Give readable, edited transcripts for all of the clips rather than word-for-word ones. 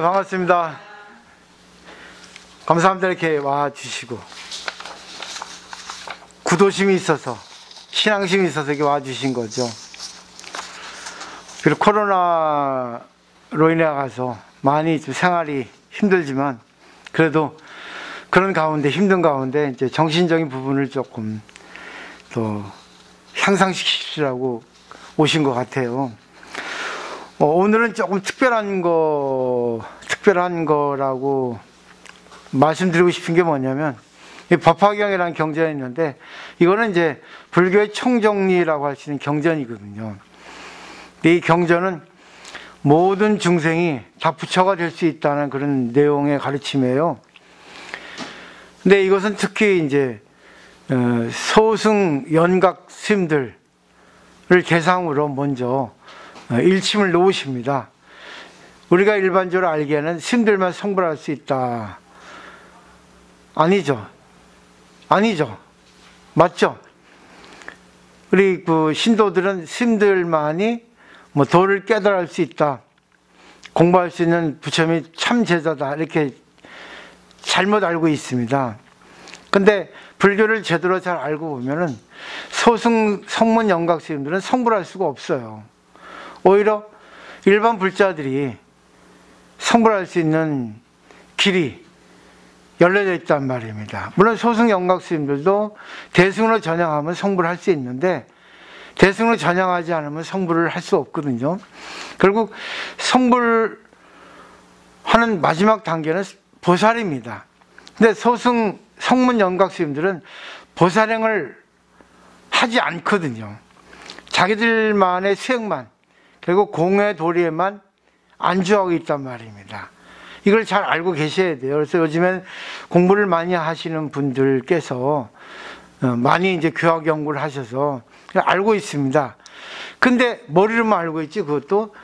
반갑습니다. 감사합니다. 이렇게 와주시고 구도심이 있어서, 신앙심이 있어서 이렇게 와주신 거죠. 그리고 코로나로 인해 가서 많이 좀 생활이 힘들지만, 그래도 그런 가운데, 힘든 가운데 이제 정신적인 부분을 조금 또 향상시키시라고 오신 것 같아요. 오늘은 조금 특별한 거라고 말씀드리고 싶은 게 뭐냐면, 이 법화경이라는 경전이 있는데, 이거는 이제 불교의 총정리라고 할 수 있는 경전이거든요. 이 경전은 모든 중생이 다 부처가 될 수 있다는 그런 내용의 가르침이에요. 근데 이것은 특히 이제 소승 연각 스님들을 대상으로 먼저 일침을 놓으십니다. 우리가 일반적으로 알기에는 스님들만 성불할 수 있다. 아니죠. 맞죠? 우리 그 신도들은 스님들만이 뭐 도를 깨달을 수 있다. 공부할 수 있는 부처님이 참 제자다. 이렇게 잘못 알고 있습니다. 근데 불교를 제대로 잘 알고 보면은 성문 영각 스님들은 성불할 수가 없어요. 오히려 일반 불자들이 성불할 수 있는 길이 열려져 있단 말입니다. 물론 소승 영각 스님들도 대승으로 전향하면 성불할 수 있는데, 대승으로 전향하지 않으면 성불을 할 수 없거든요. 결국 성불하는 마지막 단계는 보살입니다. 근데 성문 영각 스님들은 보살행을 하지 않거든요. 자기들만의 수행만, 그리고 공의 도리에만 안주하고 있단 말입니다. 이걸 잘 알고 계셔야 돼요. 그래서 요즘엔 공부를 많이 하시는 분들께서 많이 이제 교학 연구를 하셔서 알고 있습니다. 근데 머리로만 알고 있지, 그것도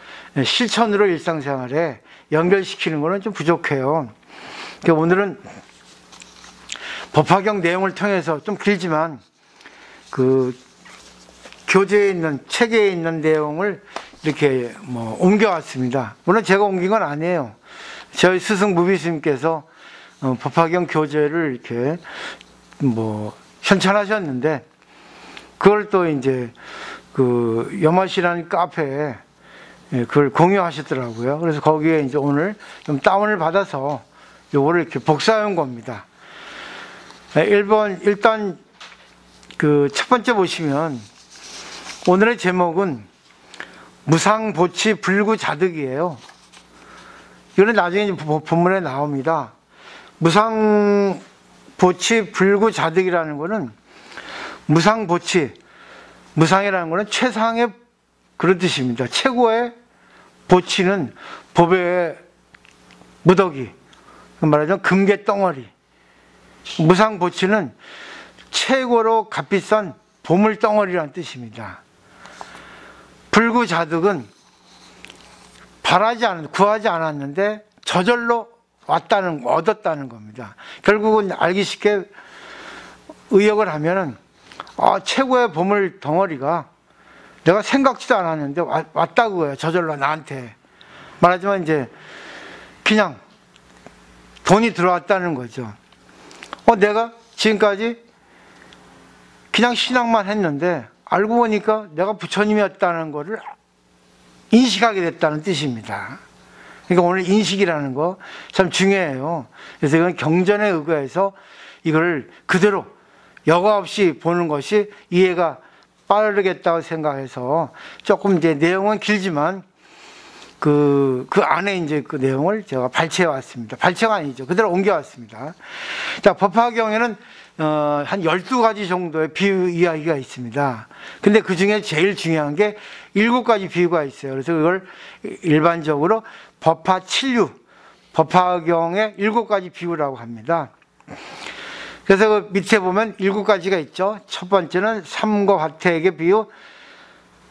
실천으로 일상생활에 연결시키는 거는 좀 부족해요. 그러니까 오늘은 법화경 내용을 통해서 좀 길지만 그 교재에 있는, 책에 있는 내용을 이렇게 옮겨왔습니다. 물론 제가 옮긴 건 아니에요. 저희 스승 무비스님께서 법화경 교재를 이렇게 현찬하셨는데, 그걸 또 이제 그 염화시라는 카페에 그걸 공유하셨더라고요. 그래서 거기에 이제 오늘 좀 다운을 받아서 요거를 이렇게 복사해 온 겁니다. 일단 그 첫 번째 보시면 오늘의 제목은 무상보치 불구자득이에요. 이거는 나중에 본문에 나옵니다. 무상보치 불구자득이라는 거는, 무상이라는 거는 최상의 그런 뜻입니다. 최고의 보치는 보배의 무더기, 말하자면 금괴 덩어리. 무상보치는 최고로 값비싼 보물 덩어리라는 뜻입니다. 불구자득은 구하지 않았는데 저절로 얻었다는 겁니다. 결국은 알기 쉽게 의역을 하면은, 최고의 보물 덩어리가 내가 생각지도 않았는데 왔다고요. 저절로 나한테. 말하자면 이제 그냥 돈이 들어왔다는 거죠. 내가 지금까지 그냥 신앙만 했는데 알고 보니까 내가 부처님이었다는 것을 인식하게 됐다는 뜻입니다. 그러니까 오늘 인식이라는 거 참 중요해요. 그래서 이건 경전에 의거해서 이걸 그대로 여과 없이 보는 것이 이해가 빠르겠다고 생각해서 조금 이제 내용은 길지만 그 안에 이제 그 내용을 제가 발췌해 왔습니다. 발췌가 아니죠. 그대로 옮겨 왔습니다. 자, 법화경에는 한 12가지 정도의 비유 이야기가 있습니다. 근데 그 중에 제일 중요한 게 7가지 비유가 있어요. 그래서 그걸 일반적으로 법화칠류, 법화경의 7가지 비유라고 합니다. 그래서 그 밑에 보면 7가지가 있죠. 첫 번째는 삼거화택의 비유,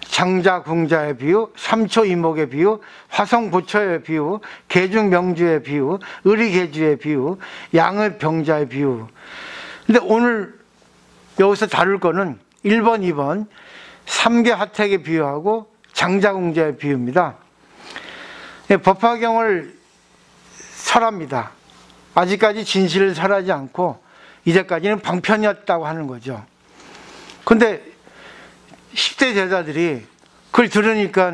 장자궁자의 비유, 삼초이목의 비유, 화성보처의 비유, 계중명주의 비유, 의리계주의 비유, 양의병자의 비유. 근데 오늘 여기서 다룰 거는 1번, 2번 삼계화택의 비유하고 장자궁자의 비유입니다. 법화경을 설합니다. 아직까지 진실을 설하지 않고 이제까지는 방편이었다고 하는 거죠. 근데 10대 제자들이 그걸 들으니까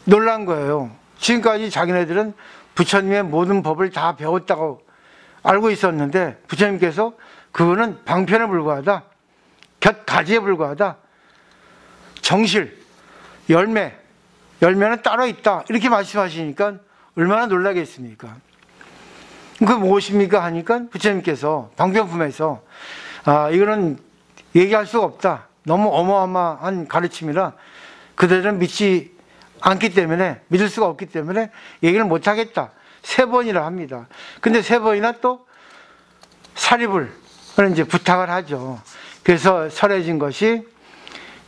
놀란 거예요. 지금까지 자기네들은 부처님의 모든 법을 다 배웠다고 알고 있었는데 부처님께서 그거는 방편에 불과하다, 곁가지에 불과하다, 정실, 열매는 따로 있다, 이렇게 말씀하시니까 얼마나 놀라겠습니까? 그게 무엇입니까 하니까 부처님께서 방편품에서 이거는 얘기할 수가 없다, 너무 어마어마한 가르침이라 그들은 믿을 수가 없기 때문에 얘기를 못하겠다, 3번이라 합니다. 근데 3번이나 또 사립을 이제 부탁을 하죠. 그래서 설해진 것이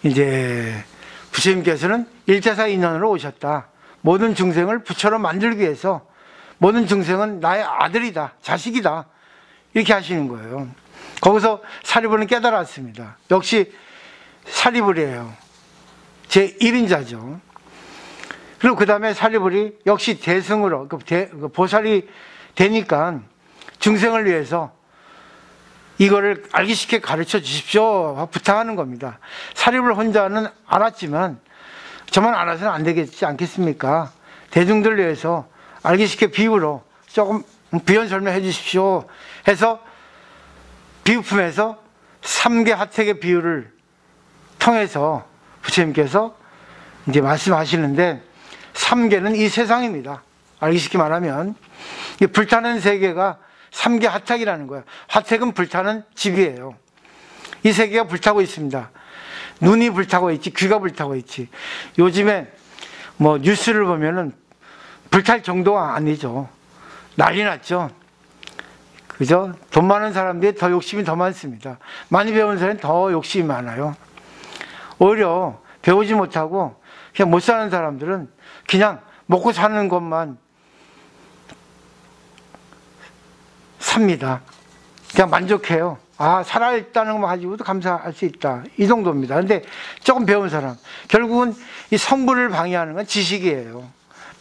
이제 부처님께서는 일제사 인연으로 오셨다, 모든 중생을 부처로 만들기 위해서, 모든 중생은 나의 아들이다, 자식이다, 이렇게 하시는 거예요. 거기서 사리불은 깨달았습니다. 역시 사리불이에요. 제 1인자죠. 그리고 그 다음에 사리불이 역시 대승으로 보살이 되니까 중생을 위해서 이거를 알기 쉽게 가르쳐 주십시오 부탁하는 겁니다. 사리불 혼자는 알았지만 저만 알아서는 안 되겠지 않겠습니까? 대중들 위해서 알기 쉽게 비유로 조금 비연 설명해 주십시오 해서 비유품에서 3개 하택의 비유를 통해서 부처님께서 이제 말씀하시는데, 3개는 이 세상입니다. 알기 쉽게 말하면 불타는 세계가 3개 하택이라는 거예요. 하택은 불타는 집이에요. 이 세계가 불타고 있습니다. 눈이 불타고 있지, 귀가 불타고 있지. 요즘에 뭐 뉴스를 보면은 불탈 정도가 아니죠. 난리 났죠. 그죠? 돈 많은 사람들이 더 욕심이 더 많습니다. 많이 배운 사람은 더 욕심이 많아요. 오히려 배우지 못하고 그냥 못 사는 사람들은 그냥 먹고 사는 것만 삽니다. 그냥 만족해요. 살아있다는 것만 가지고도 감사할 수 있다, 이 정도입니다. 근데 조금 배운 사람, 결국은 이 성불을 방해하는 건 지식이에요.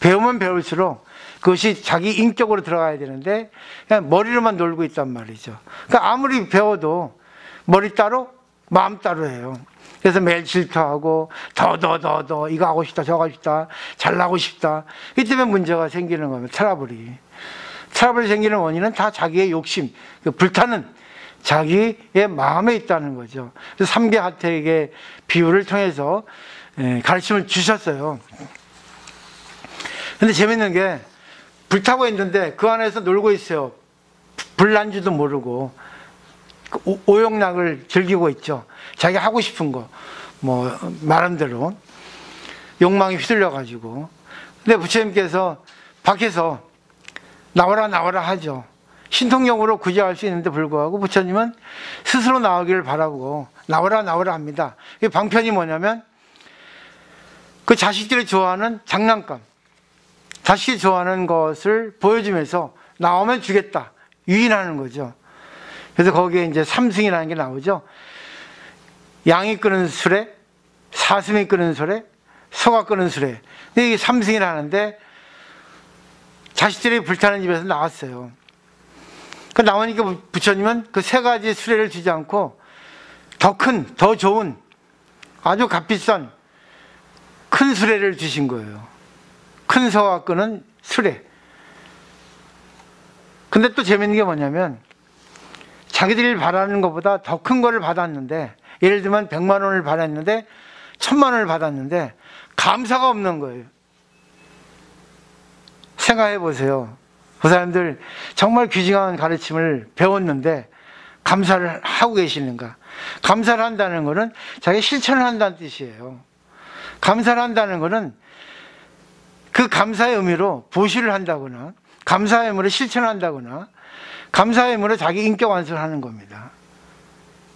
배우면 배울수록 그것이 자기 인격으로 들어가야 되는데 그냥 머리로만 놀고 있단 말이죠. 그러니까 아무리 배워도 머리 따로 마음 따로 해요. 그래서 매일 질투하고 더 이거 하고 싶다, 저거 하고 싶다, 잘나고 싶다. 이 때문에 문제가 생기는 겁니다. 트러블이 생기는 원인은 다 자기의 욕심, 불타는 자기의 마음에 있다는 거죠. 그래서 3개 하택의 비유를 통해서 가르침을 주셨어요. 근데 재밌는 게 불타고 있는데 그 안에서 놀고 있어요. 불난지도 모르고 오용락을 즐기고 있죠. 자기가 하고 싶은 거, 뭐 말한 대로 욕망이 휘둘려 가지고. 근데 부처님께서 밖에서 나와라 하죠. 신통력으로 구제할 수 있는데 불구하고 부처님은 스스로 나오기를 바라고 나와라 합니다. 이 방편이 뭐냐면 그 자식들이 좋아하는 장난감, 자식이 좋아하는 것을 보여주면서 나오면 주겠다, 유인하는 거죠. 그래서 거기에 이제 삼승이라는 게 나오죠. 양이 끄는 수레, 사슴이 끄는 수레, 소가 끄는 수레. 근데 이게 삼승이라는데 자식들이 불타는 집에서 나왔어요. 그 나오니까 부처님은 그 3가지 수레를 주지 않고 더 큰, 더 좋은, 아주 값비싼 큰 수레를 주신 거예요. 큰 소가 끄는 수레. 근데 또 재밌는 게 뭐냐면 자기들이 바라는 것보다 더 큰 거를 받았는데, 예를 들면 100만 원을 받았는데 1000만 원을 받았는데 감사가 없는 거예요. 생각해 보세요. 그 사람들 정말 귀중한 가르침을 배웠는데 감사를 하고 계시는가? 감사를 한다는 것은 자기 실천을 한다는 뜻이에요. 감사를 한다는 것은 그 감사의 의미로 보시를 한다거나, 감사의 의미로 실천을 한다거나, 감사의 의미로 자기 인격 완수를 하는 겁니다.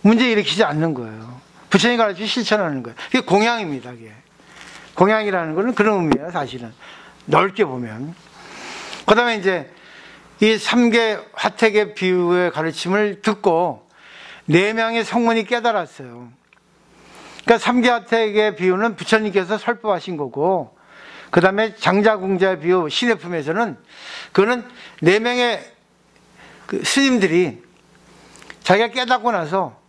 문제 일으키지 않는 거예요. 부처님 가르쳐 실천하는 거예요. 그게 공양입니다. 그게. 공양이라는 것은 그런 의미예요. 사실은 넓게 보면. 그 다음에 이제 이 3개 화택의 비유의 가르침을 듣고 4명의 성문이 깨달았어요. 그러니까 3개 화택의 비유는 부처님께서 설법하신 거고, 그 다음에 장자궁자 비유 시내품에서는 그거는 4명의 그 스님들이 자기가 깨닫고 나서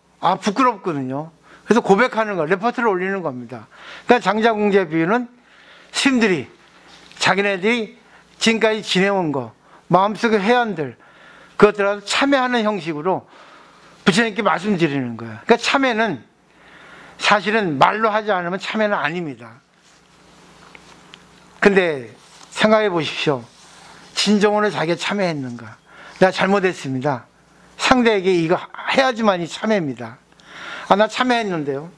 부끄럽거든요. 그래서 고백하는 거, 레퍼트를 올리는 겁니다. 그러니까 장자궁자 비유는 스님들이 자기네들이 지금까지 지내온 거, 마음속의 회한들, 그것들하고 참회하는 형식으로 부처님께 말씀드리는 거예요. 그러니까 참회는 사실은 말로 하지 않으면 참회는 아닙니다. 근데 생각해 보십시오. 진정으로 자기가 참회했는가? 내가 잘못했습니다. 상대에게 이거 해야지만이 참회입니다. 나 참회했는데요.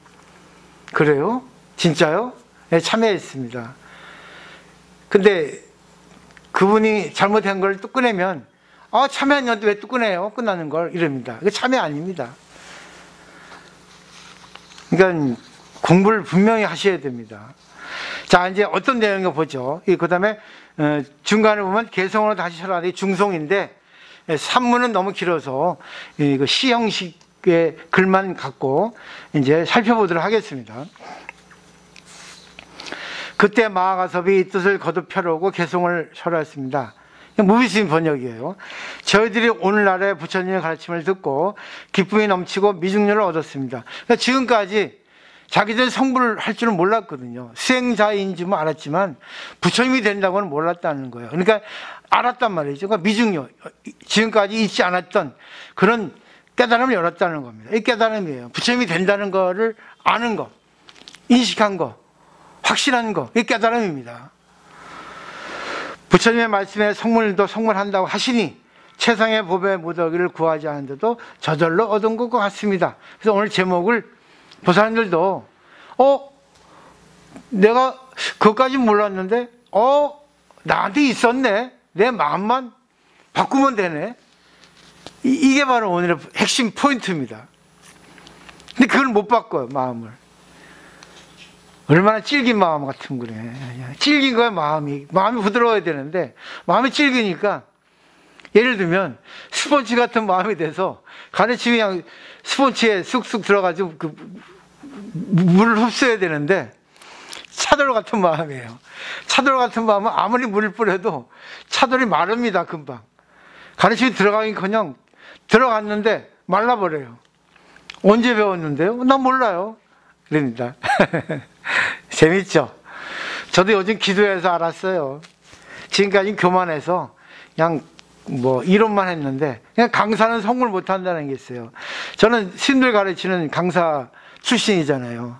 그래요? 진짜요? 네, 참회했습니다. 근데 그분이 잘못한 걸 또 꺼내면 참회했는데 왜 또 꺼내요? 끝나는 걸 이럽니다. 이거 참회 아닙니다. 그러니까 공부를 분명히 하셔야 됩니다. 자, 이제 어떤 내용인가 보죠. 그 다음에 중간에 보면 개성으로 다시 설하되 중송인데 산문은 너무 길어서 시 형식의 글만 갖고 이제 살펴보도록 하겠습니다. 그때 마하가섭이 이 뜻을 거듭 펴려고 개송을 설하였습니다. 무비스인 번역이에요. 저희들이 오늘날의 부처님의 가르침을 듣고 기쁨이 넘치고 미증료를 얻었습니다. 그러니까 지금까지 자기들 성불을 할 줄은 몰랐거든요. 수행자인 줄은 알았지만 부처님이 된다고는 몰랐다는 거예요. 그러니까 알았단 말이죠. 그러니까 미증료, 지금까지 있지 않았던 그런 깨달음을 열었다는 겁니다. 이 깨달음이에요. 부처님이 된다는 거를 아는 거, 인식한 거, 확실한 거, 이 깨달음입니다. 부처님의 말씀에 성물도 성물한다고 하시니 최상의 법의 무더기를 구하지 않은데도 저절로 얻은 것 같습니다. 그래서 오늘 제목을 보사님들도 내가 그것까지 몰랐는데 나한테 있었네. 내 마음만 바꾸면 되네. 이게 바로 오늘의 핵심 포인트입니다. 근데 그걸 못 바꿔요, 마음을. 얼마나 질긴 마음 같은 거래. 질긴 거야, 마음이. 마음이 부드러워야 되는데, 마음이 질기니까, 예를 들면, 스펀지 같은 마음이 돼서, 가르침이 그냥 스펀지에 쑥쑥 들어가지고, 물을 흡수해야 되는데, 차돌 같은 마음이에요. 차돌 같은 마음은 아무리 물을 뿌려도 차돌이 마릅니다, 금방. 가르침이 들어가긴커녕 들어갔는데 말라버려요. 언제 배웠는데요? 난 몰라요. 그럽니다. 재밌죠? 저도 요즘 기도해서 알았어요. 지금까지 교만해서 그냥 이론만 했는데 그냥 강사는 성공을 못한다는 게 있어요. 저는 스님들 가르치는 강사 출신이잖아요.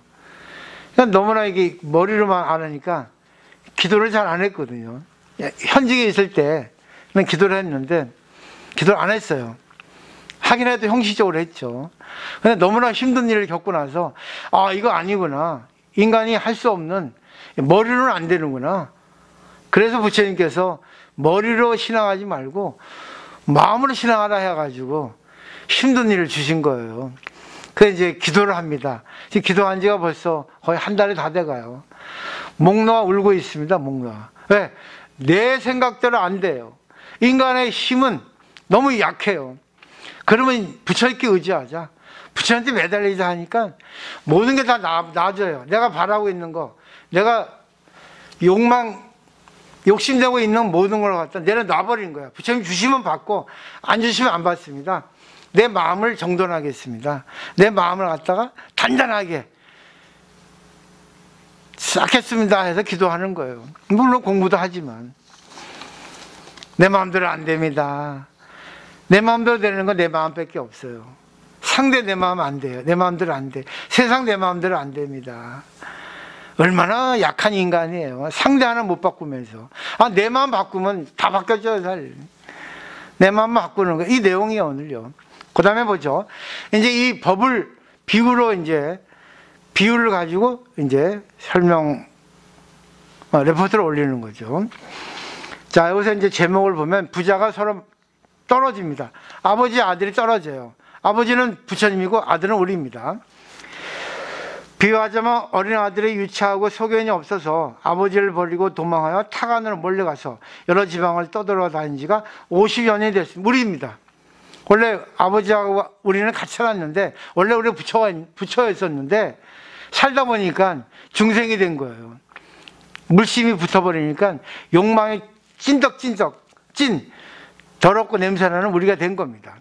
그냥 너무나 이게 머리로만 아니까 기도를 잘 안 했거든요. 현직에 있을 때 기도를 했는데 기도를 안 했어요. 하긴 해도 형식적으로 했죠. 근데 너무나 힘든 일을 겪고 나서 이거 아니구나. 인간이 할 수 없는, 머리로는 안 되는구나. 그래서 부처님께서 머리로 신앙하지 말고 마음으로 신앙하라 해가지고 힘든 일을 주신 거예요. 그래서 이제 기도를 합니다. 지금 기도한 지가 벌써 거의 한 달이 다 돼가요. 목 놓아 울고 있습니다. 목 놓아. 왜? 내 생각대로 안 돼요. 인간의 힘은 너무 약해요. 그러면 부처님께 의지하자. 부처님한테 매달리자 하니까 모든 게 다 나아져요. 내가 바라고 있는 거, 내가 욕심내고 있는 모든 걸 갖다 내려놔버린 거야. 부처님 주시면 받고 안 주시면 안 받습니다. 내 마음을 정돈하겠습니다. 내 마음을 갖다가 단단하게 쌓겠습니다 해서 기도하는 거예요. 물론 공부도 하지만 내 마음대로 안 됩니다. 내 마음대로 되는 건 내 마음밖에 없어요. 상대 내 마음 안 돼요. 내 마음대로 안 돼. 세상 내 마음대로 안 됩니다. 얼마나 약한 인간이에요. 상대 하나 못 바꾸면서. 내 마음 바꾸면 다 바뀌어져요, 잘. 내 마음만 바꾸는 거. 이 내용이에요, 오늘요. 그 다음에 보죠. 이제 이 법을 비유를 가지고 이제 레포트를 올리는 거죠. 자, 여기서 이제 제목을 보면 부자가 서로 떨어집니다. 아버지, 아들이 떨어져요. 아버지는 부처님이고 아들은 우리입니다. 비유하자면 어린 아들이 유치하고 소견이 없어서 아버지를 버리고 도망하여 타간으로 몰려가서 여러 지방을 떠돌아다닌 지가 50여 년이 됐습니다. 우리입니다. 원래 아버지하고 우리는 같이 살았는데 원래 우리 부처였었는데 살다 보니까 중생이 된 거예요. 물심이 붙어버리니까 욕망이 찐덕찐덕 찐 더럽고 냄새나는 우리가 된 겁니다.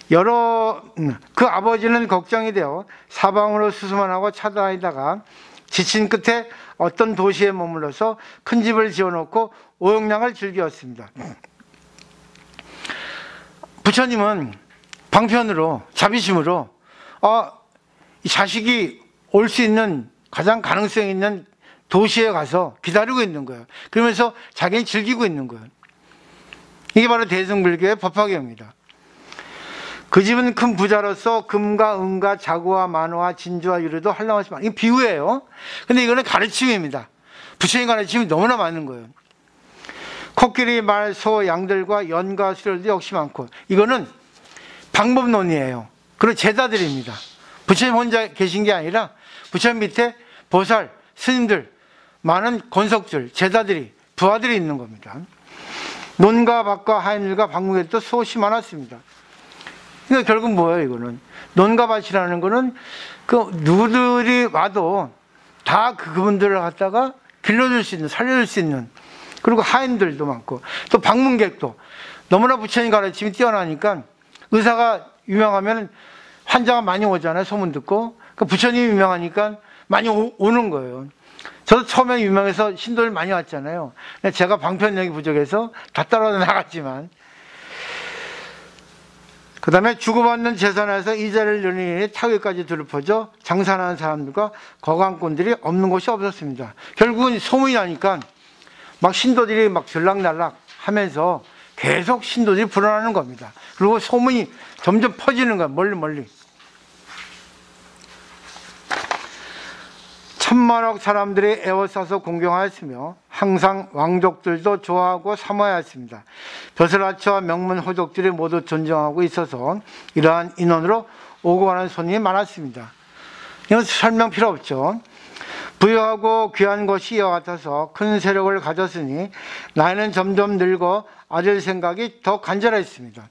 그 아버지는 걱정이 되어 사방으로 수수만하고 찾아다니다가 지친 끝에 어떤 도시에 머물러서 큰 집을 지어놓고 오용량을 즐겼습니다. 부처님은 방편으로 자비심으로 이 자식이 올 수 있는 가장 가능성 있는 도시에 가서 기다리고 있는 거예요. 그러면서 자기는 즐기고 있는 거예요. 이게 바로 대승불교의 법화경입니다. 그 집은 큰 부자로서 금과 은과 자구와 만호와 진주와 유리도 한량없이 많은, 이게 비유예요. 근데 이거는 가르침입니다. 부처님 가르침이 너무나 많은 거예요. 코끼리, 말, 소, 양들과 연과 수레도 역시 많고, 이거는 방법론이에요. 그리고 제자들입니다. 부처님 혼자 계신 게 아니라 부처님 밑에 보살, 스님들, 많은 권석들, 제자들이, 부하들이 있는 겁니다. 논과 밭과 하인들과 방문객도 수없이 많았습니다. 그러니까 결국 뭐예요, 이거는? 논과 밭이라는 거는 누구들이 와도 다 그분들을 갖다가 길러줄 수 있는, 살려줄 수 있는, 그리고 하인들도 많고, 또 방문객도 너무나 부처님 가르침이 뛰어나니까 의사가 유명하면 환자가 많이 오잖아요, 소문 듣고. 그러니까 부처님이 유명하니까 많이 오는 거예요. 저도 처음에 유명해서 신도를 많이 왔잖아요. 제가 방편력이 부족해서 다 떨어져 나갔지만. 그 다음에 주고받는 재산에서 이자를 내니 타격까지 둘러퍼져 장사하는 사람들과 거강꾼들이 없는 곳이 없었습니다. 결국은 소문이 나니까 막 신도들이 막 들락날락 하면서 계속 신도들이 불어나는 겁니다. 그리고 소문이 점점 퍼지는 거예요. 멀리. 천만억 사람들이 에워싸서 공경하였으며 항상 왕족들도 좋아하고 사모하였습니다. 벼슬아치와 명문 호족들이 모두 존경하고 있어서 이러한 인원으로 오고 가는 손님이 많았습니다. 이건 설명 필요 없죠. 부유하고 귀한 것이 이와 같아서 큰 세력을 가졌으니 나이는 점점 늙어 아들 생각이 더 간절했습니다.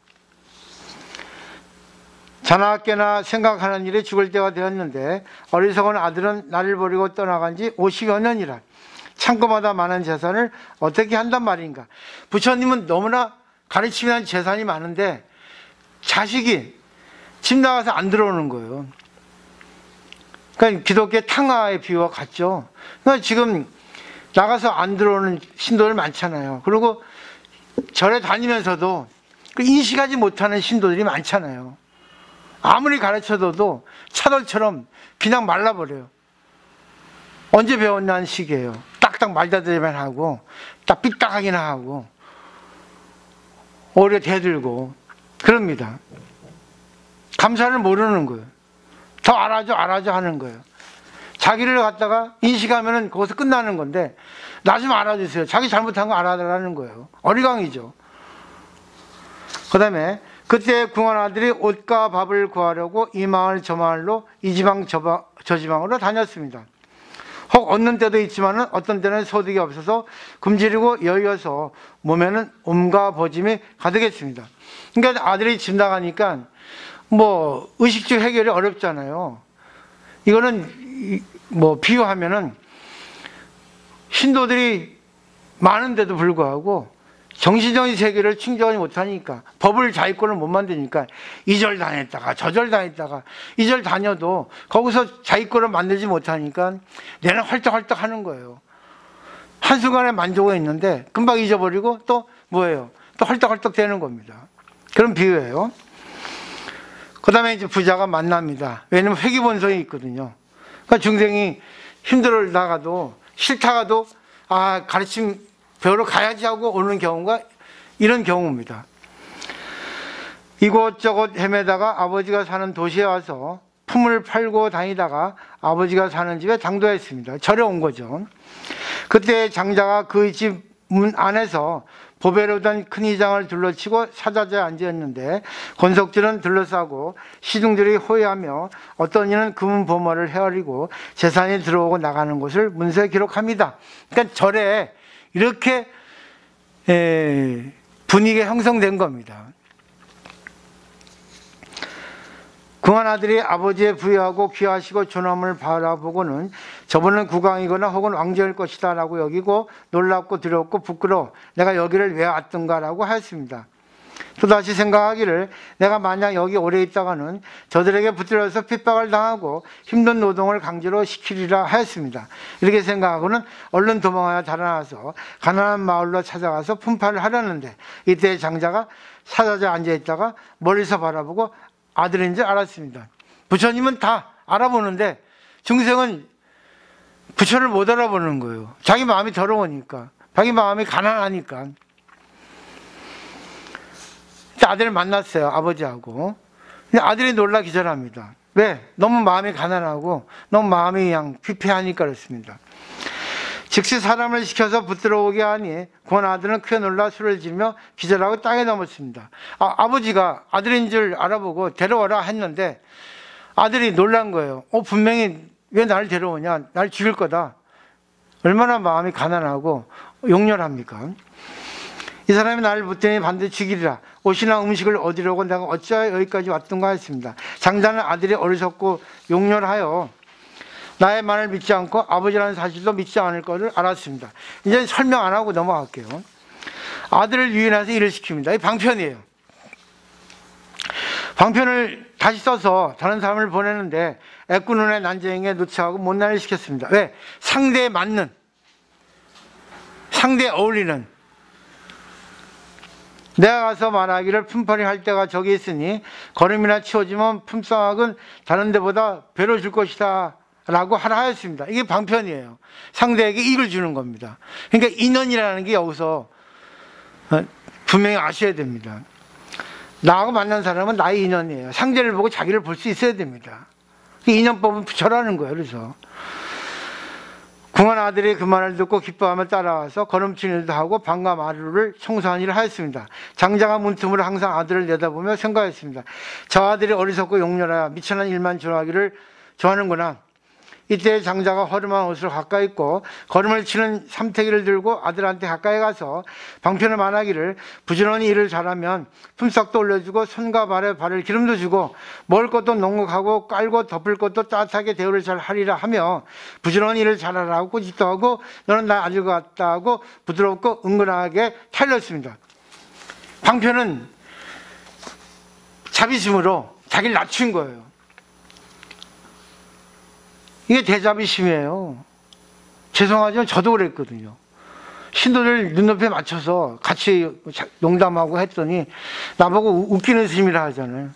자나 깨나 생각하는 일이 죽을 때가 되었는데 어리석은 아들은 나를 버리고 떠나간 지 50여 년이라 창고마다 많은 재산을 어떻게 한단 말인가. 부처님은 너무나 가르치면 재산이 많은데 자식이 집 나가서 안 들어오는 거예요. 그러니까 기독교의 탕화의 비유와 같죠. 그러니까 지금 나가서 안 들어오는 신도들 많잖아요. 그리고 절에 다니면서도 인식하지 못하는 신도들이 많잖아요. 아무리 가르쳐줘도 차돌처럼 그냥 말라버려요. 언제 배웠냐는 식이에요. 딱딱 말다들만 하고 딱 삐딱하기나 하고 오히려 대들고 그럽니다. 감사를 모르는 거예요. 더 알아줘 하는 거예요. 자기를 갖다가 인식하면 거기서 끝나는 건데 나 좀 알아주세요. 자기 잘못한 거 알아달라는 거예요. 어리광이죠. 그 다음에 그때 궁한 아들이 옷과 밥을 구하려고 이 마을 저 마을로 이 지방 저 지방으로 다녔습니다. 혹 얻는 때도 있지만 어떤 때는 소득이 없어서 굶주리고 여유어서 몸에는 옴과 버짐이 가득했습니다. 그러니까 아들이 집 나가니까 뭐 의식주 해결이 어렵잖아요. 이거는 뭐 비유하면은 신도들이 많은데도 불구하고 정신적인 세계를 충족하지 못하니까 법을 자기권을 못 만드니까 이 절 다녔다가 저 절 다녔다가 이 절 다녀도 거기서 자기권을 만들지 못하니까 내는 헐떡헐떡 하는 거예요. 한순간에 만족은 있는데 금방 잊어버리고 또 뭐예요? 또 헐떡헐떡 되는 겁니다. 그런 비유예요. 그 다음에 이제 부자가 만납니다. 왜냐면 회귀본성이 있거든요. 그러니까 중생이 힘들어 나가도 싫다가도 가르침 배우러 가야지 하고 오는 경우가 이런 경우입니다. 이곳저곳 헤매다가 아버지가 사는 도시에 와서 품을 팔고 다니다가 아버지가 사는 집에 당도했습니다. 절에 온 거죠. 그때 장자가 그 집 문 안에서 보배로 된 큰 이장을 둘러치고 사자자에 앉아있는데 권석들은 둘러싸고 시중들이 호위하며 어떤 이는 금은 보물을 헤아리고 재산이 들어오고 나가는 것을 문서에 기록합니다. 그러니까 절에 이렇게 분위기가 형성된 겁니다. 궁한 아들이 아버지의 부유하고 귀하시고 존엄을 바라보고는 저분은 국왕이거나 혹은 왕자일 것이다 라고 여기고 놀랍고 두렵고 부끄러워 내가 여기를 왜 왔던가 라고 하였습니다. 또다시 생각하기를 내가 만약 여기 오래 있다가는 저들에게 붙들려서 핍박을 당하고 힘든 노동을 강제로 시키리라 하였습니다. 이렇게 생각하고는 얼른 도망하여 달아나서 가난한 마을로 찾아가서 품팔을 하려는데 이때 장자가 사자자에 앉아있다가 멀리서 바라보고 아들인 줄 알았습니다. 부처님은 다 알아보는데 중생은 부처를 못 알아보는 거예요. 자기 마음이 더러우니까, 자기 마음이 가난하니까. 아들을 만났어요, 아버지하고. 근데 아들이 놀라 기절합니다. 왜? 너무 마음이 가난하고 너무 마음이 그냥 피폐하니까 그렇습니다. 즉시 사람을 시켜서 붙들어 오게 하니 그 아들은 크게 놀라 소리를 지르며 기절하고 땅에 넘었습니다. 아버지가 아들인 줄 알아보고 데려와라 했는데 아들이 놀란 거예요. 분명히 왜 나를 데려오냐? 날 죽일 거다. 얼마나 마음이 가난하고 용렬합니까? 이 사람이 나를 붙더니 반드시 죽이리라. 옷이나 음식을 얻으려고 내가 어찌하여 여기까지 왔던가 했습니다. 장자는 아들이 어리석고 용렬하여 나의 말을 믿지 않고 아버지라는 사실도 믿지 않을 것을 알았습니다. 이제 설명 안 하고 넘어갈게요. 아들을 유인해서 일을 시킵니다. 이 방편이에요. 방편을 다시 써서 다른 사람을 보내는데 애꾸눈의 난쟁이에 누차하고 못난이를 시켰습니다. 왜? 상대에 맞는, 상대에 어울리는. 내가 가서 말하기를 품팔이 할 때가 저기 있으니 걸음이나 치워지면 품삯은 다른 데보다 배로 줄 것이다 라고 하라 하였습니다. 이게 방편이에요. 상대에게 이익을 주는 겁니다. 그러니까 인연이라는 게 여기서 분명히 아셔야 됩니다. 나하고 만난 사람은 나의 인연이에요. 상대를 보고 자기를 볼 수 있어야 됩니다. 인연법은 부처라는 거예요. 그래서 궁한 아들이 그 말을 듣고 기뻐하며 따라와서 걸음치는 일도 하고 방과 마루를 청소한 일을 하였습니다. 장자가 문틈으로 항상 아들을 내다보며 생각했습니다. 저 아들이 어리석고 용렬하여 미천한 일만 좋아하는구나. 이때 장자가 허름한 옷을 가까이 입고 걸음을 치는 삼태기를 들고 아들한테 가까이 가서 방편을 말하기를 부지런히 일을 잘하면 품삯도 올려주고 손과 발에 발을 기름도 주고 먹을 것도 넉넉하고 깔고 덮을 것도 따뜻하게 대우를 잘 하리라 하며 부지런히 일을 잘하라고 꾸짖도 하고 너는 나 아들 같다 하고 부드럽고 은근하게 타일렀습니다. 방편은 자비심으로 자기를 낮춘 거예요. 이게 대자비심이에요. 죄송하지만 저도 그랬거든요. 신도들 눈높이에 맞춰서 같이 농담하고 했더니 나보고 웃기는 스님이라 하잖아요.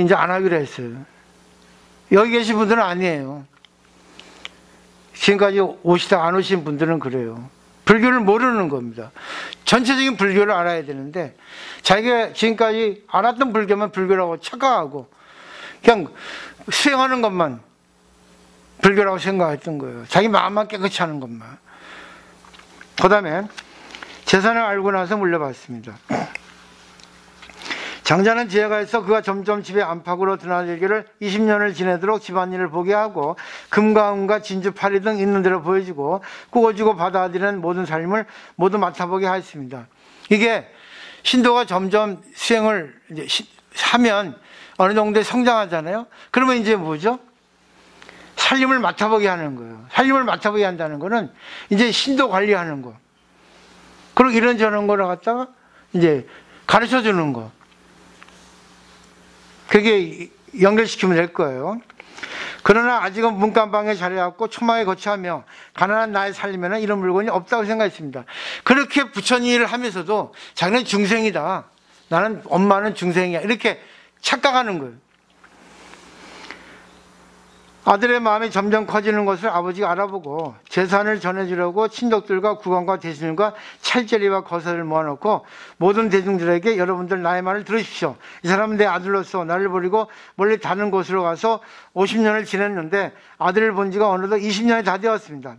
이제 안 하기로 했어요. 여기 계신 분들은 아니에요. 지금까지 오시다 안 오신 분들은 그래요. 불교를 모르는 겁니다. 전체적인 불교를 알아야 되는데 자기가 지금까지 알았던 불교만 불교라고 착각하고 그냥 수행하는 것만 불교라고 생각했던 거예요. 자기 마음만 깨끗이 하는 것만. 그 다음에 재산을 알고 나서 물려받습니다. 장자는 지혜가 있어 그가 점점 집의 안팎으로 드나들기를 20년을 지내도록 집안일을 보게 하고 금과 은과 진주 파리 등 있는 대로 보여주고 꾸어주고 받아들이는 모든 삶을 모두 맡아보게 하였습니다. 이게 신도가 점점 수행을 하면 어느 정도 성장하잖아요. 그러면 이제 뭐죠? 살림을 맡아보게 하는 거예요. 살림을 맡아보게 한다는 거는 이제 신도 관리하는 거. 그리고 이런저런 거를 갖다가 이제 가르쳐 주는 거. 그게 연결시키면 될 거예요. 그러나 아직은 문간방에 자리해갖고 초막에 거처하며 가난한 나의 살림에는 이런 물건이 없다고 생각했습니다. 그렇게 부처님 일을 하면서도 자기는 중생이다. 나는 엄마는 중생이야. 이렇게 착각하는 거예요. 아들의 마음이 점점 커지는 것을 아버지가 알아보고 재산을 전해주려고 친족들과 국왕과 대신들과 찰제리와 거사를 모아놓고 모든 대중들에게 여러분들 나의 말을 들으십시오. 이 사람은 내 아들로서 나를 버리고 멀리 다른 곳으로 가서 50년을 지냈는데 아들을 본 지가 어느덧 20년이 다 되었습니다.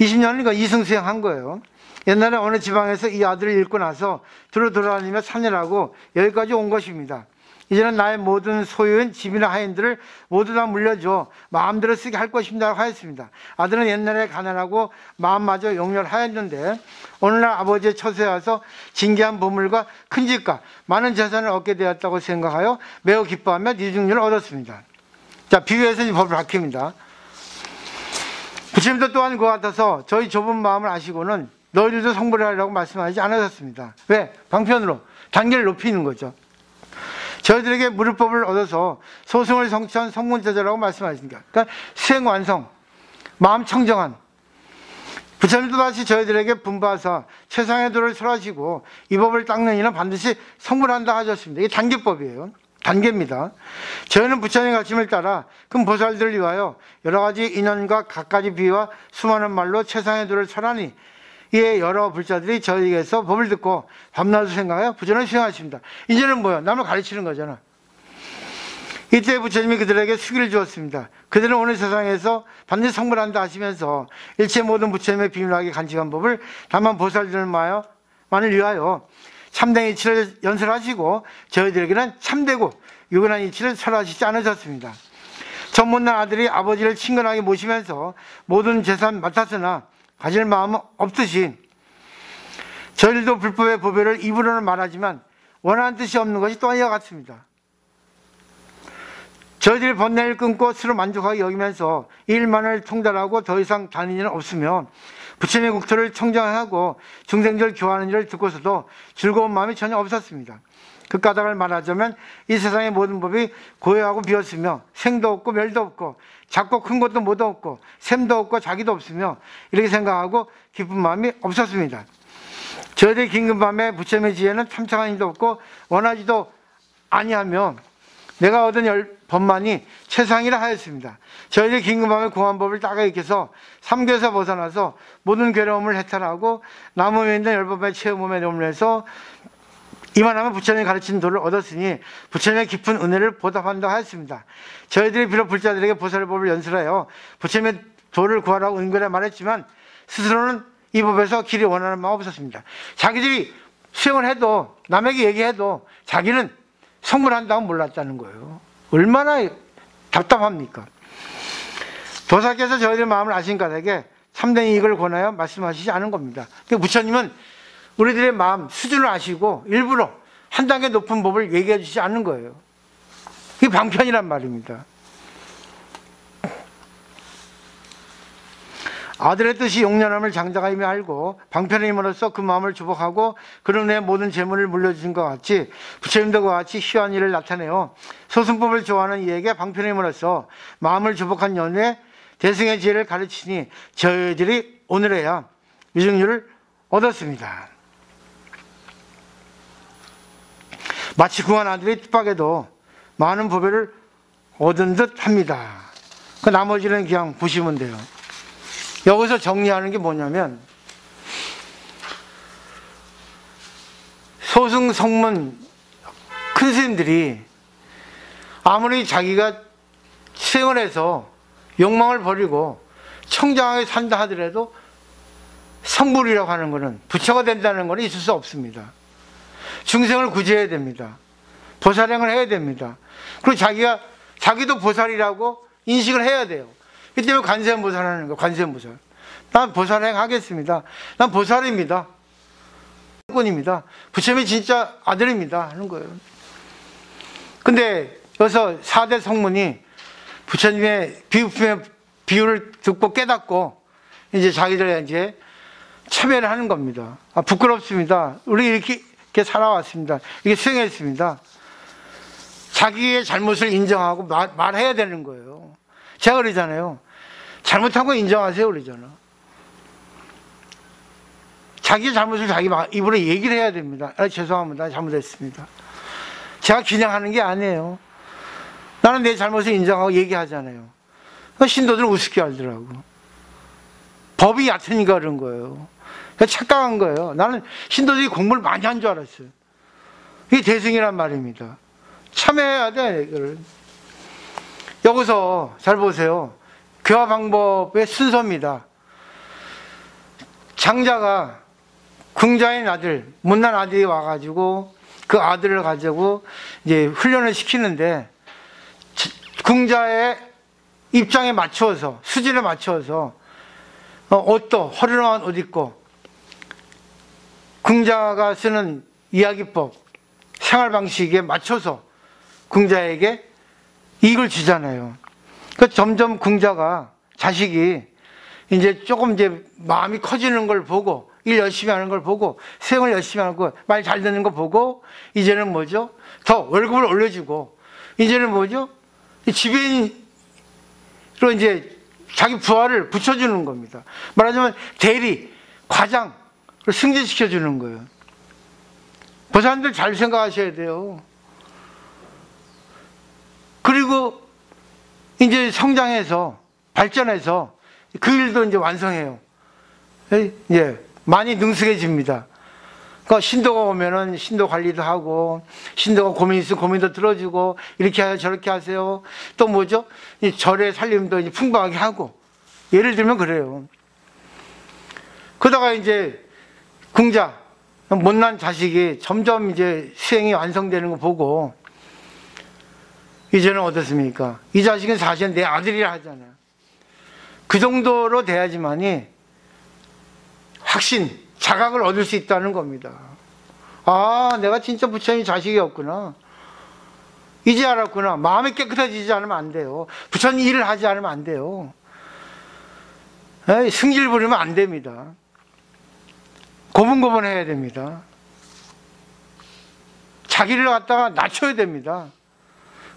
20년이니까 이승수행한 거예요. 옛날에 어느 지방에서 이 아들을 잃고 나서 뒤로 돌아다니며 사느라고 여기까지 온 것입니다. 이제는 나의 모든 소유인 집이나 하인들을 모두 다 물려줘 마음대로 쓰게 할 것입니다 하였습니다. 아들은 옛날에 가난하고 마음마저 용렬하였는데 오늘날 아버지의 처소에 와서 진귀한 보물과 큰 집과 많은 재산을 얻게 되었다고 생각하여 매우 기뻐하며 이중률을 얻었습니다. 자, 비유해서 이 법을 밝힙니다. 부처님도 또한 그와 같아서 저희 좁은 마음을 아시고는 너희들도 성불을 하라고 말씀하지 않으셨습니다. 왜? 방편으로 단계를 높이는 거죠. 저희들에게 무릇법을 얻어서 소승을 성취한 성문제자라고 말씀하십니다. 그러니까 수행 완성, 마음 청정한. 부처님도 다시 저희들에게 분부하사 최상의 도를 설하시고 이 법을 닦는 이는 반드시 성불한다 하셨습니다. 이게 단계법이에요. 단계입니다. 저희는 부처님의 가르침을 따라 큰 보살들을 위하여 여러 가지 인연과 각가지 비유와 수많은 말로 최상의 도를 설하니 이에 여러 불자들이 저희에게서 법을 듣고 밤낮을 생각하여 부처님을 수행하십니다. 이제는 뭐예요? 남을 가르치는 거잖아. 이때 부처님이 그들에게 수기를 주었습니다. 그들은 오늘 세상에서 반드시 성불한다 하시면서 일체 모든 부처님의 비밀하게 간직한 법을 다만 보살들만을 위하여 참된 이치를 연설하시고 저희들에게는 참되고 유근한 이치를 설하시지 않으셨습니다. 전 못난 아들이 아버지를 친근하게 모시면서 모든 재산 맡았으나 가질 마음은 없듯이 저희들도 불법의 보배를 입으로는 말하지만 원하는 뜻이 없는 것이 또한 이와 같습니다. 저희들이 번뇌를 끊고 스스로 만족하게 여기면서 이 일만을 통달하고 더 이상 다른 일은 없으며 부처님의 국토를 청정하고 중생들 교화하는 일을 듣고서도 즐거운 마음이 전혀 없었습니다. 그 까닭을 말하자면 이 세상의 모든 법이 고요하고 비었으며 생도 없고 멸도 없고 작고 큰 것도 모두 없고 샘도 없고 자기도 없으며 이렇게 생각하고 기쁜 마음이 없었습니다. 저희들이 긴급 밤에 부처님의 지혜는 탐창한 일도 없고 원하지도 아니하며 내가 얻은 법만이 최상이라 하였습니다. 저희들이 긴급 밤에 공한 법을 따가 익혀서 삼교에서 벗어나서 모든 괴로움을 해탈하고 나무 위에 있는 열법의 체험몸에 넘으면서 이만하면 부처님이 가르친 도를 얻었으니 부처님의 깊은 은혜를 보답한다 하였습니다. 저희들이 비록 불자들에게 보살의 법을 연설하여 부처님의 도를 구하라고 은근히 말했지만 스스로는 이 법에서 길이 원하는 마음 없었습니다. 자기들이 수행을 해도 남에게 얘기해도 자기는 성불한다고 몰랐다는 거예요. 얼마나 답답합니까? 도사께서 저희들 마음을 아신 까닭에 참된 이익을 권하여 말씀하시지 않은 겁니다. 부처님은 우리들의 마음 수준을 아시고 일부러 한 단계 높은 법을 얘기해 주시지 않는 거예요. 이게 방편이란 말입니다. 아들의 뜻이 용련함을 장자가 이미 알고 방편의 힘으로써 그 마음을 주복하고 그런 의 모든 재물을 물려주신 것 같이 부처님도 그와 같이 희한 일을 나타내어 소승법을 좋아하는 이에게 방편의 힘으로써 마음을 주복한 연후에 대승의 지혜를 가르치니 저희들이 오늘에야 위증률을 얻었습니다. 마치 궁한 아들이 뜻밖에도 많은 보배를 얻은 듯 합니다. 그 나머지는 그냥 보시면 돼요. 여기서 정리하는 게 뭐냐면 소승 성문 큰 스님들이 아무리 자기가 수행을 해서 욕망을 버리고 청정하게 산다 하더라도 성불이라고 하는 것은 부처가 된다는 것은 있을 수 없습니다. 중생을 구제해야 됩니다. 보살행을 해야 됩니다. 그리고 자기도 보살이라고 인식을 해야 돼요. 이 때문에 관세음보살 하는 거예요. 관세음보살. 난 보살행 하겠습니다. 난 보살입니다. 입니다. 부처님이 진짜 아들입니다. 하는 거예요. 근데 여기서 4대 성문이 부처님의 비유품의 비유를 듣고 깨닫고 이제 자기들 이제 참여를 하는 겁니다. 아, 부끄럽습니다. 우리 이렇게 살아왔습니다. 이렇게 수행했습니다. 자기의 잘못을 인정하고 말해야 되는 거예요. 제가 그러잖아요. 잘못한 거 인정하세요. 그러잖아. 자기의 잘못을 자기 입으로 얘기를 해야 됩니다. 아, 죄송합니다. 잘못했습니다. 제가 그냥 게 아니에요. 나는 내 잘못을 인정하고 얘기하잖아요. 신도들은 우습게 알더라고. 법이 얕으니까 그런 거예요. 착각한 거예요. 나는 신도들이 공부를 많이 한 줄 알았어요. 이게 대승이란 말입니다. 참여해야 돼, 이거를. 여기서 잘 보세요. 교화 방법의 순서입니다. 장자가 궁자인 아들, 못난 아들이 와가지고 그 아들을 가지고 이제 훈련을 시키는데 궁자의 입장에 맞추어서, 수준에 맞추어서 옷도 허름한 옷 입고, 궁자가 쓰는 이야기법, 생활 방식에 맞춰서 궁자에게 이익을 주잖아요. 그 점점 궁자가, 자식이 이제 조금 이제 마음이 커지는 걸 보고, 일 열심히 하는 걸 보고, 수행을 열심히 하는 거, 말 잘 듣는 거 보고, 이제는 뭐죠? 더 월급을 올려주고, 이제는 뭐죠? 지배인으로 이제 자기 부하를 붙여주는 겁니다. 말하자면 대리, 과장을 승진시켜주는 거예요. 보살님들 잘 생각하셔야 돼요. 그리고 이제 성장해서, 발전해서 그 일도 이제 완성해요. 예, 많이 능숙해집니다. 그러니까 신도가 오면은 신도 관리도 하고, 신도가 고민 있으면 고민도 들어주고, 이렇게 하세요, 저렇게 하세요. 또 뭐죠? 이 절의 살림도 이제 풍부하게 하고, 예를 들면 그래요. 그러다가 이제 궁자, 못난 자식이 점점 이제 수행이 완성되는 거 보고, 이제는 어떻습니까? 이 자식은 사실은 내 아들이라 하잖아요. 그 정도로 돼야지만이 확신, 자각을 얻을 수 있다는 겁니다. 아, 내가 진짜 부처님 자식이었구나. 이제 알았구나. 마음이 깨끗해지지 않으면 안 돼요. 부처님 일을 하지 않으면 안 돼요. 승질 부리면 안 됩니다. 고분고분해야 됩니다. 자기를 갖다가 낮춰야 됩니다.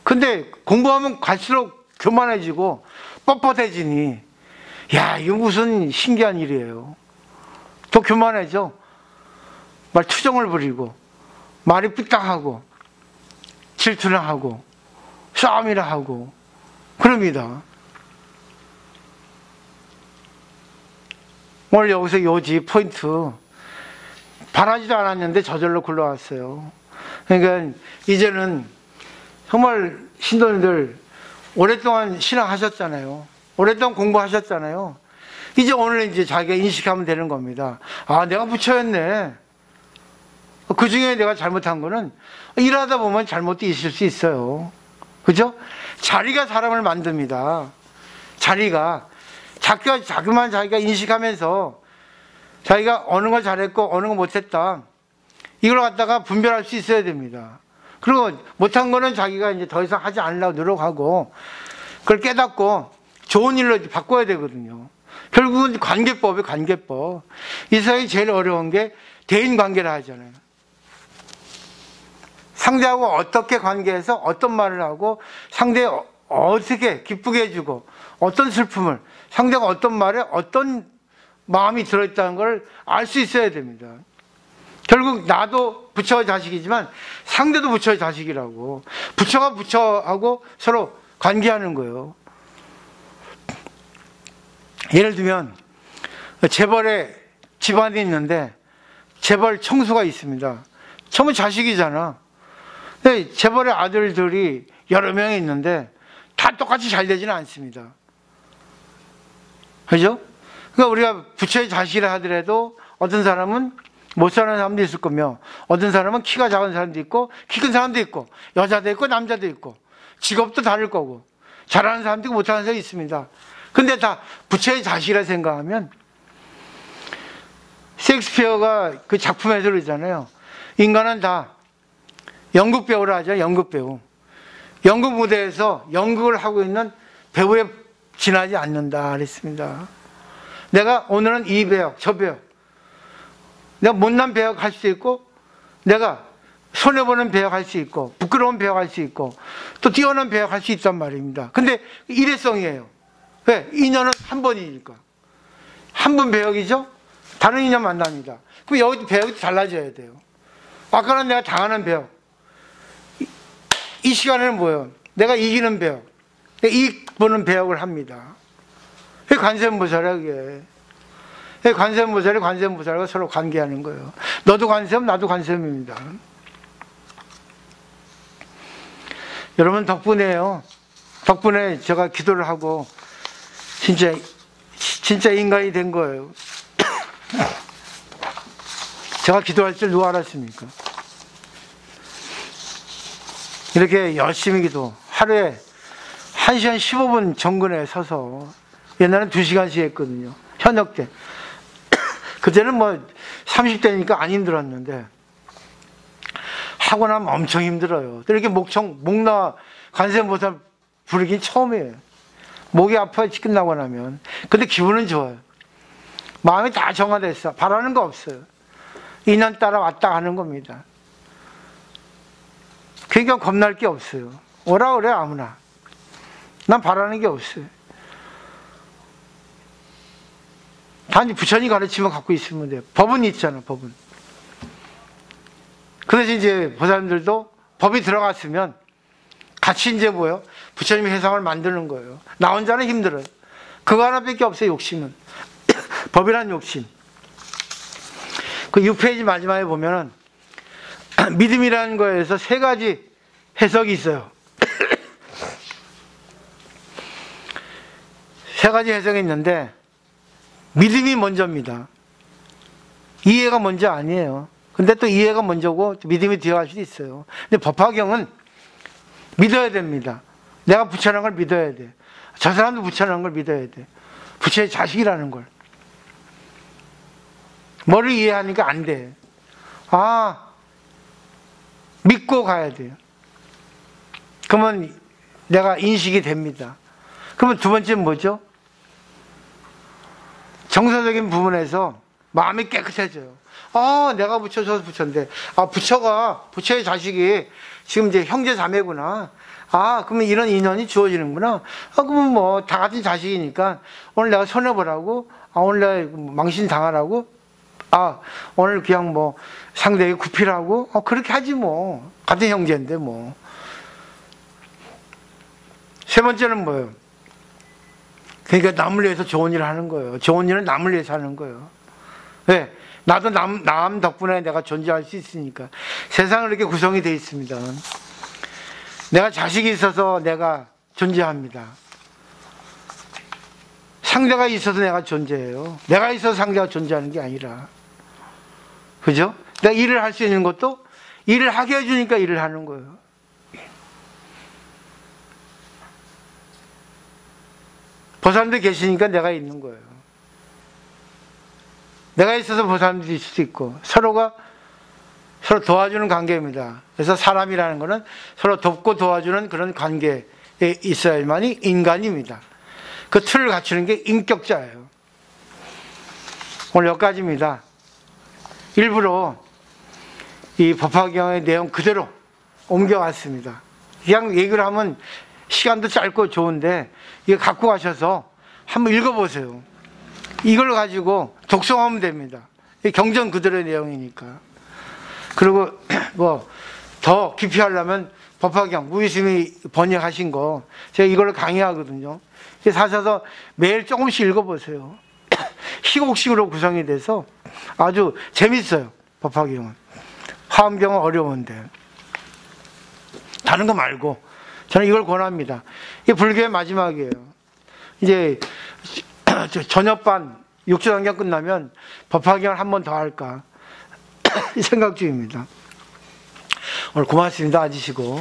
근데 공부하면 갈수록 교만해지고 뻣뻣해지니, 야, 이거 무슨 신기한 일이에요. 더 교만해져. 말 투정을 부리고, 말이 삐딱하고, 질투나 하고, 싸움이나 하고, 그럽니다. 오늘 여기서 요지 포인트, 바라지도 않았는데 저절로 굴러왔어요. 그러니까 이제는 정말 신도님들 오랫동안 신앙하셨잖아요. 오랫동안 공부하셨잖아요. 이제 오늘 이제 자기가 인식하면 되는 겁니다. 아, 내가 부처였네. 그 중에 내가 잘못한 거는 일하다 보면 잘못도 있을 수 있어요. 그죠? 자리가 사람을 만듭니다. 자리가. 자기만 자기가 인식하면서 자기가 어느 걸 잘했고 어느 걸 못했다. 이걸 갖다가 분별할 수 있어야 됩니다. 그리고 못한 거는 자기가 이제 더 이상 하지 않으려고 노력하고 그걸 깨닫고 좋은 일로 바꿔야 되거든요. 결국은 관계법이 관계법. 이 세상에 제일 어려운 게 대인관계라 하잖아요. 상대하고 어떻게 관계해서 어떤 말을 하고 상대 어떻게 기쁘게 해주고 어떤 슬픔을 상대가 어떤 말에 어떤 마음이 들어있다는 걸 알 수 있어야 됩니다. 결국 나도 부처의 자식이지만 상대도 부처의 자식이라고. 부처가 부처하고 서로 관계하는 거예요. 예를 들면 재벌의 집안이 있는데 재벌 청수가 있습니다. 전부 자식이잖아. 근데 재벌의 아들들이 여러 명이 있는데 다 똑같이 잘 되지는 않습니다. 그죠? 그러니까 우리가 부처의 자식이라 하더라도 어떤 사람은 못 사는 사람도 있을 거며 어떤 사람은 키가 작은 사람도 있고 키 큰 사람도 있고 여자도 있고 남자도 있고 직업도 다를 거고 잘하는 사람도 있고 못하는 사람도 있습니다. 근데 다 부처의 자식이라 생각하면 셰익스피어가 그 작품에서 그러잖아요. 인간은 다 연극 배우라 하죠. 연극 배우. 연극 무대에서 연극을 하고 있는 배우에 지나지 않는다 그랬습니다. 내가 오늘은 이 배역, 저 배역. 내가 못난 배역 할 수 있고 내가 손해보는 배역 할 수 있고 부끄러운 배역 할 수 있고 또 뛰어난 배역 할 수 있단 말입니다. 근데 일회성이에요. 왜? 인연은 한 번이니까. 한 번 배역이죠? 다른 인연 만납니다. 그럼 여기 배역이 달라져야 돼요. 아까는 내가 당하는 배역. 이 시간에는 뭐예요? 내가 이기는 배역. 내가 이익 보는 배역을 합니다. 그게 관세음보살이야. 그게 관세음보살이 관세음보살과 서로 관계하는 거예요. 너도 관세음, 나도 관세음입니다. 여러분 덕분에요. 덕분에 제가 기도를 하고 진짜 인간이 된 거예요. 제가 기도할 줄 누가 알았습니까? 이렇게 열심히 기도, 하루에 1시간 15분 정근에 서서, 옛날엔 2시간씩 했거든요. 현역 때. 그때는 뭐 30대니까 안 힘들었는데, 하고 나면 엄청 힘들어요. 이렇게 목나 관세음보살 부르긴 처음이에요. 목이 아파요, 끝나고 나면. 근데 기분은 좋아요. 마음이 다 정화됐어. 바라는 거 없어요. 인연 따라 왔다 하는 겁니다. 그러니까 겁날 게 없어요. 오라 그래, 아무나. 난 바라는 게 없어요. 단지 부처님 가르치면 갖고 있으면 돼요. 법은 있잖아, 법은. 그래서 이제 보살님들도 법이 들어갔으면 같이 이제 뭐예요? 부처님의 회상을 만드는 거예요. 나 혼자는 힘들어요. 그거 하나밖에 없어요, 욕심은. 법이란 욕심. 그 6페이지 마지막에 보면은 믿음이라는 거에서 3가지 해석이 있어요. 3가지 해석이 있는데, 믿음이 먼저입니다. 이해가 먼저 아니에요. 근데 또 이해가 먼저고 믿음이 뒤어갈 수도 있어요. 근데 법화경은 믿어야 됩니다. 내가 부처라는 걸 믿어야 돼. 저 사람도 부처라는 걸 믿어야 돼. 부처의 자식이라는 걸. 뭐를 이해하니까 안 돼. 믿고 가야 돼요. 그러면 내가 인식이 됩니다. 그러면 2번째는 뭐죠? 정서적인 부분에서 마음이 깨끗해져요. 내가 부처, 저 부처인데, 부처가, 부처의 자식이 지금 이제 형제 자매구나. 그러면 이런 인연이 주어지는구나. 그러면 뭐, 다 같은 자식이니까, 오늘 내가 손해보라고, 오늘 내가 망신 당하라고, 오늘 그냥 뭐, 상대에게 굽히라고, 그렇게 하지 뭐. 같은 형제인데 뭐. 3번째는 뭐예요? 그러니까 남을 위해서 좋은 일을 하는 거예요. 좋은 일은 남을 위해서 하는 거예요. 왜? 나도 남 덕분에 내가 존재할 수 있으니까. 세상은 이렇게 구성이 되어 있습니다. 내가 자식이 있어서 내가 존재합니다. 상대가 있어서 내가 존재해요. 내가 있어서 상대가 존재하는 게 아니라. 그죠? 내가 일을 할 수 있는 것도 일을 하게 해주니까 일을 하는 거예요. 보살님들 계시니까 내가 있는 거예요. 내가 있어서 보살님들이 있을 수 있고, 서로가 서로 도와주는 관계입니다. 그래서 사람이라는 것은 서로 돕고 도와주는 그런 관계에 있어야만이 인간입니다. 그 틀을 갖추는 게 인격자예요. 오늘 여기까지입니다. 일부러 이 법화경의 내용 그대로 옮겨왔습니다. 그냥 얘기를 하면 시간도 짧고 좋은데 이거 갖고 가셔서 한번 읽어보세요. 이걸 가지고 독송하면 됩니다. 경전 그대로의 내용이니까. 그리고 뭐 더 깊이 하려면 법화경 무의심이 번역하신 거 제가 이걸로 강의하거든요. 사셔서 매일 조금씩 읽어보세요. 희곡식으로 구성이 돼서 아주 재밌어요. 법화경은. 화엄경은 어려운데 다른 거 말고 저는 이걸 권합니다. 이게 불교의 마지막이에요. 이제 저녁반 6조단경 끝나면 법화경을 한 번 더 할까 생각 중입니다. 오늘 고맙습니다. 앉으시고.